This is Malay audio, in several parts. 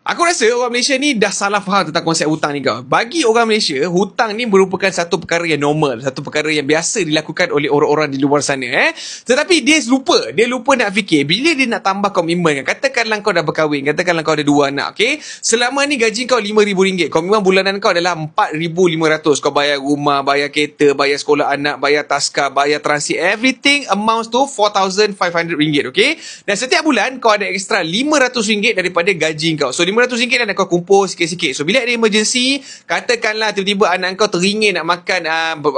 Aku rasa orang Malaysia ni dah salah faham tentang konsep hutang ni kau. Bagi orang Malaysia, hutang ni merupakan satu perkara yang normal, satu perkara yang biasa dilakukan oleh orang-orang di luar sana. Tetapi dia lupa nak fikir bila dia nak tambah komitmen. Katakanlah kau dah berkahwin, katakanlah kau ada 2 anak, okey? Selama ni gaji kau RM5,000, komitmen bulanan kau adalah RM4,500. Kau bayar rumah, bayar kereta, bayar sekolah anak, bayar taska, bayar transit, everything amounts to RM4,500, okey? Dan setiap bulan kau ada ekstra RM500 daripada gaji kau. So RM500 dah kau kumpul sikit-sikit. So bila ada emergency, katakanlah tiba-tiba anak kau teringin nak makan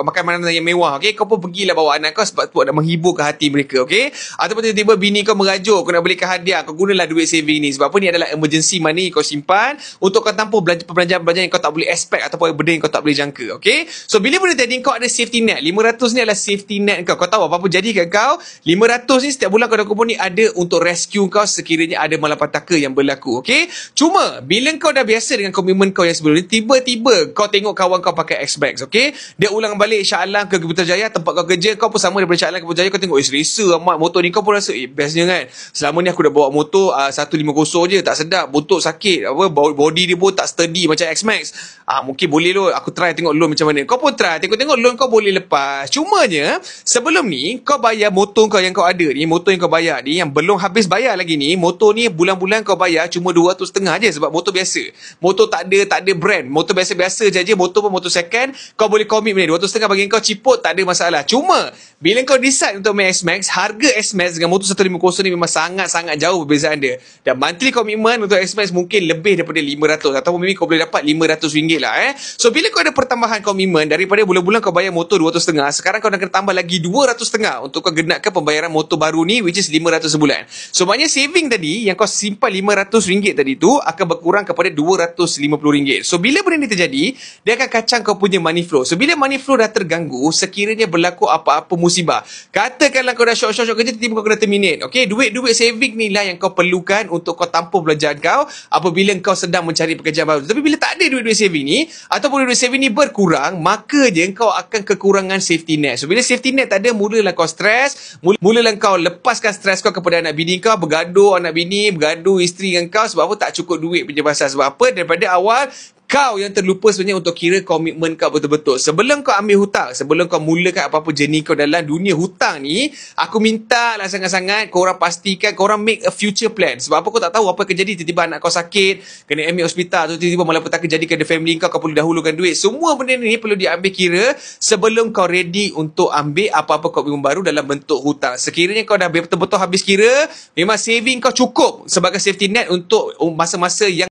makanan yang mewah, okey, kau pun pergilah bawa anak kau sebab nak menghiburkan hati mereka, okey? Ataupun tiba-tiba bini kau merajuk kau nak belikan hadiah, kau gunalah duit saving ni. Sebab apa, ni adalah emergency money kau simpan untuk kau tampung perbelanjaan-perbelanjaan yang kau tak boleh expect ataupun benda yang kau tak boleh jangka, okey? So bila benda tadi kau ada safety net, RM500 ni adalah safety net kau. Kau tahu apa-apa jadi kat kau, RM500 ni setiap bulan kau dah kumpul ni ada untuk rescue kau sekiranya ada malapetaka yang berlaku, okey? Cuma bila kau dah biasa dengan komitmen kau yang sebelum ni, tiba-tiba kau tengok kawan kau pakai X-Max, okey? Dia ulang balik Shah Alam ke Putrajaya, tempat kau kerja, kau pun sama daripada Shah Alam ke Putrajaya, kau tengok selesa amat motor ni, kau pun rasa bestnya kan. Selama ni aku dah bawa motor 150 je, tak sedap, bontot sakit, body dia pun tak sturdy macam X-Max. Mungkin boleh lo, aku try tengok loan macam mana. Kau pun try, tengok loan kau boleh lepas. Cumanya sebelum ni kau bayar motor kau yang kau ada ni, motor yang kau bayar ni yang belum habis bayar lagi ni, motor ni bulan-bulan kau bayar cuma 250 je sebab motor biasa. Motor tak ada brand, motor biasa-biasa je, motor pun motor second, kau boleh commit ni 250 bagi kau ciput, tak ada masalah. Cuma bila kau decide untuk main S-Max, harga S-Max dengan motor 150 ni memang sangat-sangat jauh perbezaan dia. Dan monthly commitment untuk S-Max mungkin lebih daripada 500 ataupun maybe kau boleh dapat RM500 lah. So bila kau ada pertambahan komitmen daripada bulan-bulan kau bayar motor 250, sekarang kau nak kena tambah lagi 250 untuk kau genapkan pembayaran motor baru ni, which is 500 sebulan. So maknanya saving tadi yang kau simpan RM500 tadi tu akan berkurang kepada RM250. So bila benda ni terjadi, dia akan kacang kau punya money flow. So bila money flow dah terganggu, sekiranya berlaku apa-apa musibah, katakanlah kau dah syok-syok kerja, tiba-tiba kau kena terminate, okay? Duit saving ni lah yang kau perlukan untuk kau tampung belanjaan kau apabila kau sedang mencari pekerjaan baru. Tapi bila tak ada duit saving ni, ataupun duit saving ni berkurang, maka je kau akan kekurangan safety net. So bila safety net tak ada, mulalah kau stres, mulalah kau lepaskan stres kau kepada anak bini kau, bergaduh anak bini, bergaduh isteri dengan kau sebab apa, tak cukup duit punya pasal. Sebab apa, daripada awal kau yang terlupa sebenarnya untuk kira komitmen kau betul-betul. Sebelum kau ambil hutang, sebelum kau mulakan apa-apa journey kau dalam dunia hutang ni, aku minta lah sangat-sangat korang pastikan korang make a future plan. Sebab apa, kau tak tahu apa akan jadi. Tiba-tiba anak kau sakit, kena admit hospital, atau tiba-tiba malapetaka jadi ke family kau perlu dahulukan duit. Semua benda ni perlu diambil kira sebelum kau ready untuk ambil apa-apa komitmen baru dalam bentuk hutang. Sekiranya kau dah betul-betul habis kira, memang saving kau cukup sebagai safety net untuk masa-masa yang